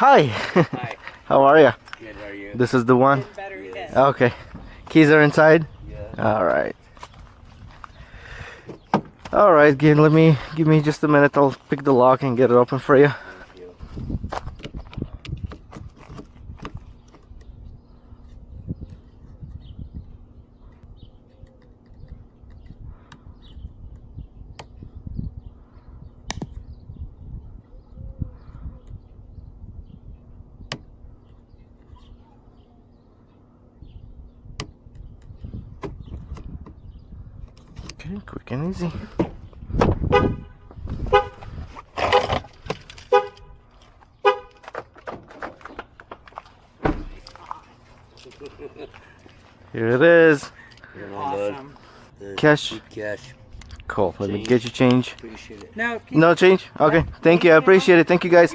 Hi. Hi. How are you? Good, how are you? This is the one? Yes. Okay. Keys are inside? Yeah. Alright. Alright, give me just a minute. I'll pick the lock and get it open for you. Thank you. Okay, quick and easy. Here it is. Here, my bud. Awesome. The Cash. cheap cash. Cool. Let me Change. get you change. Appreciate it. Now, No change? Okay. Thank you. I appreciate it. Thank you guys.